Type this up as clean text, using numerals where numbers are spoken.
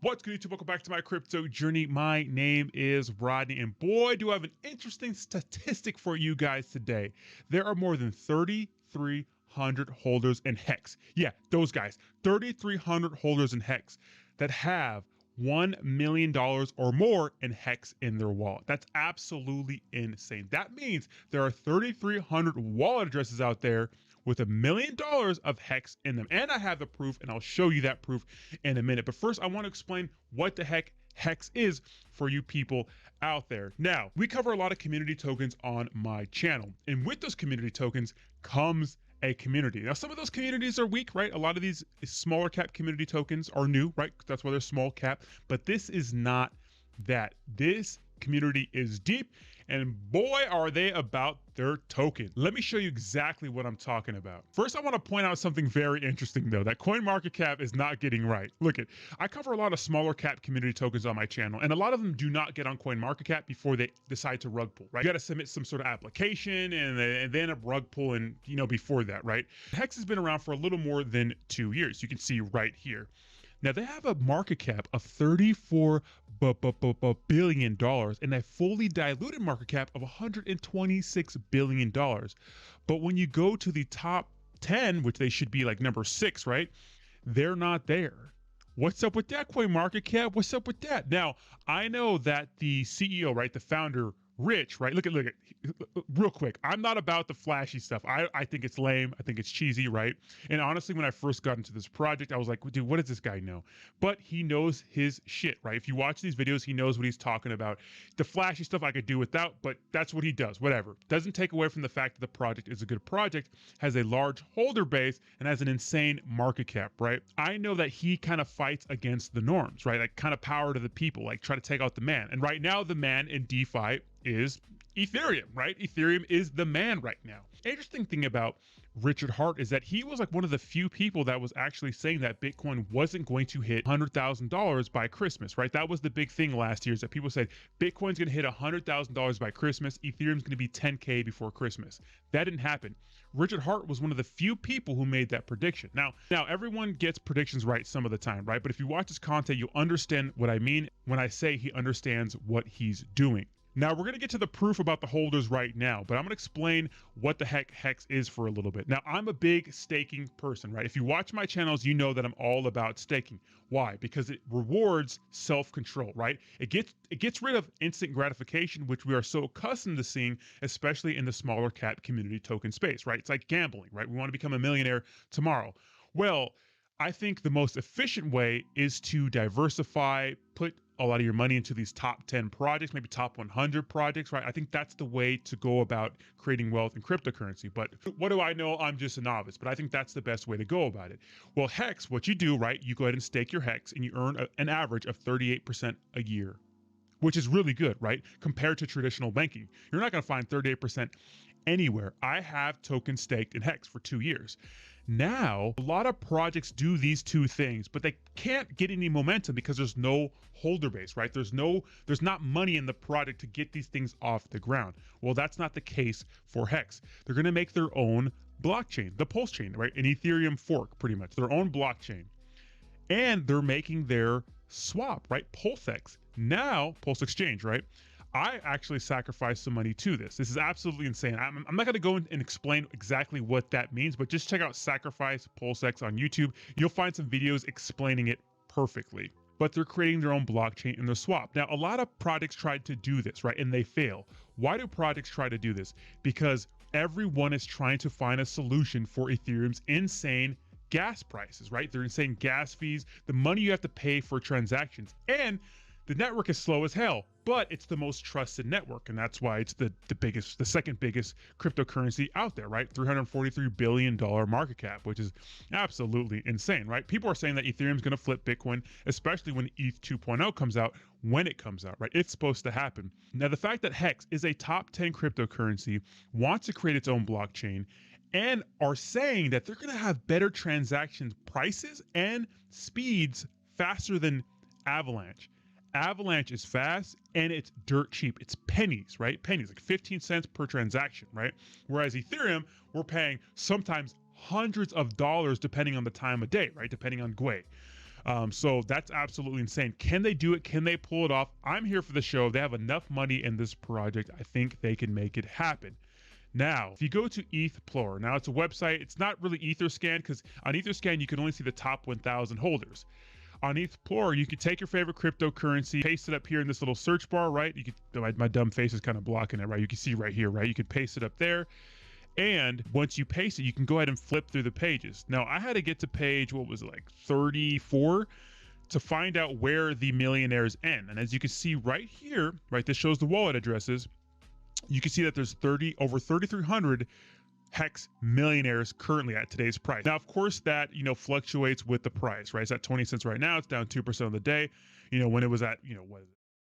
What's good, YouTube? Welcome back to my crypto journey. My name is Rodney, and boy, do I have an interesting statistic for you guys today. There are more than 3,300 holders in Hex. Yeah, those guys, 3,300 holders in Hex that have $1 million or more in Hex in their wallet. That's absolutely insane. That means there are 3,300 wallet addresses out there with $1 million of Hex in them. And I have the proof, and I'll show you that proof in a minute. But first, I want to explain what the heck Hex is for you people out there. Now, we cover a lot of community tokens on my channel. And with those community tokens comes a community. Now, some of those communities are weak, right? A lot of these smaller cap community tokens are new, right? That's why they're small cap. But this is not that. This community is deep, and boy, are they about their token. Let me show you exactly what I'm talking about. First, I want to point out something very interesting though, that CoinMarketCap is not getting right. Look at, I cover a lot of smaller cap community tokens on my channel, and a lot of them do not get on CoinMarketCap before they decide to rug pull, right? You got to submit some sort of application and then a rug pull, and before that, right? Hex has been around for a little more than 2 years. You can see right here. Now, they have a market cap of $34 billion and a fully diluted market cap of $126 billion. But when you go to the top 10, which they should be like number 6, right? They're not there. What's up with that, CoinMarketCap? What's up with that? Now, I know that the CEO, right, the founder, Rich, right? Look at, real quick. I'm not about the flashy stuff. I think it's lame. I think it's cheesy, right? And honestly, when I first got into this project, I was like, dude, what does this guy know? But he knows his shit, right? If you watch these videos, he knows what he's talking about. The flashy stuff I could do without, but that's what he does, whatever. Doesn't take away from the fact that the project is a good project, has a large holder base, and has an insane market cap, right? I know that he kind of fights against the norms, right? Like kind of power to the people, like try to take out the man. And right now, the man in DeFi is Ethereum, right? Ethereum is the man right now. Interesting thing about Richard Hart is that he was like one of the few people that was actually saying that Bitcoin wasn't going to hit $100,000 by Christmas, right? That was the big thing last year, is that people said Bitcoin's going to hit $100,000 by Christmas. Ethereum's going to be 10K before Christmas. That didn't happen. Richard Hart was one of the few people who made that prediction. Now everyone gets predictions right some of the time, right? But if you watch his content, you'll understand what I mean when I say he understands what he's doing. Now, we're going to get to the proof about the holders right now, but I'm going to explain what the heck Hex is for a little bit. Now, I'm a big staking person, right? If you watch my channels, you know that I'm all about staking. Why? Because it rewards self-control, right? It gets rid of instant gratification, which we are so accustomed to seeing, especially in the smaller cap community token space, right? It's like gambling, right? We want to become a millionaire tomorrow. Well, I think the most efficient way is to diversify, put a lot of your money into these top 10 projects, maybe top 100 projects, right? I think that's the way to go about creating wealth in cryptocurrency. But what do I know? I'm just a novice, but I think that's the best way to go about it. Well, Hex, what you do, right? You go ahead and stake your Hex and you earn an average of 38% a year, which is really good, right? Compared to traditional banking. You're not going to find 38% anywhere. I have tokens staked in Hex for 2 years. Now, a lot of projects do these two things, but they can't get any momentum because there's no holder base, right? There's not money in the project to get these things off the ground. Well, that's not the case for Hex. They're going to make their own blockchain, the Pulse chain, right? An Ethereum fork, pretty much, their own blockchain. And they're making their swap, right? PulseX. Now, Pulse Exchange, right? I actually sacrificed some money to this. This is absolutely insane. I'm not going to go and explain exactly what that means, but just check out Sacrifice PulseX on YouTube. You'll find some videos explaining it perfectly. But they're creating their own blockchain in their swap. Now, a lot of projects tried to do this, right? And they fail. Why do projects try to do this? Because everyone is trying to find a solution for Ethereum's insane gas prices, right? Their insane gas fees, the money you have to pay for transactions. And the network is slow as hell, but it's the most trusted network, and that's why it's the second biggest cryptocurrency out there, right? $343 billion market cap, which is absolutely insane, right? People are saying that Ethereum's going to flip Bitcoin, especially when ETH 2.0 comes out, when it comes out, right? It's supposed to happen. Now, the fact that Hex is a top 10 cryptocurrency, wants to create its own blockchain, and are saying that they're going to have better transaction prices and speeds faster than Avalanche. Avalanche is fast and it's dirt cheap. It's pennies, right? Pennies, like 15 cents per transaction, right? Whereas Ethereum, we're paying sometimes hundreds of dollars depending on the time of day, right? Depending on Gwei. So that's absolutely insane. Can they do it? Can they pull it off? I'm here for the show. They have enough money in this project. I think they can make it happen. Now, if you go to ETHPLOR, now it's a website. It's not really Etherscan, because on Etherscan, you can only see the top 1,000 holders. On ETHPLOR, you can take your favorite cryptocurrency, paste it up here in this little search bar, right? You could, my dumb face is kind of blocking it, right? You can see right here, right? You can paste it up there. And once you paste it, you can go ahead and flip through the pages. Now, I had to get to page, what was it, like 34 to find out where the millionaires end. And as you can see right here, right, this shows the wallet addresses. You can see that there's over 3,300 Hex millionaires currently at today's price. Now, of course, that, fluctuates with the price, right? It's at 20 cents right now. It's down 2% of the day. When it was at, what is it?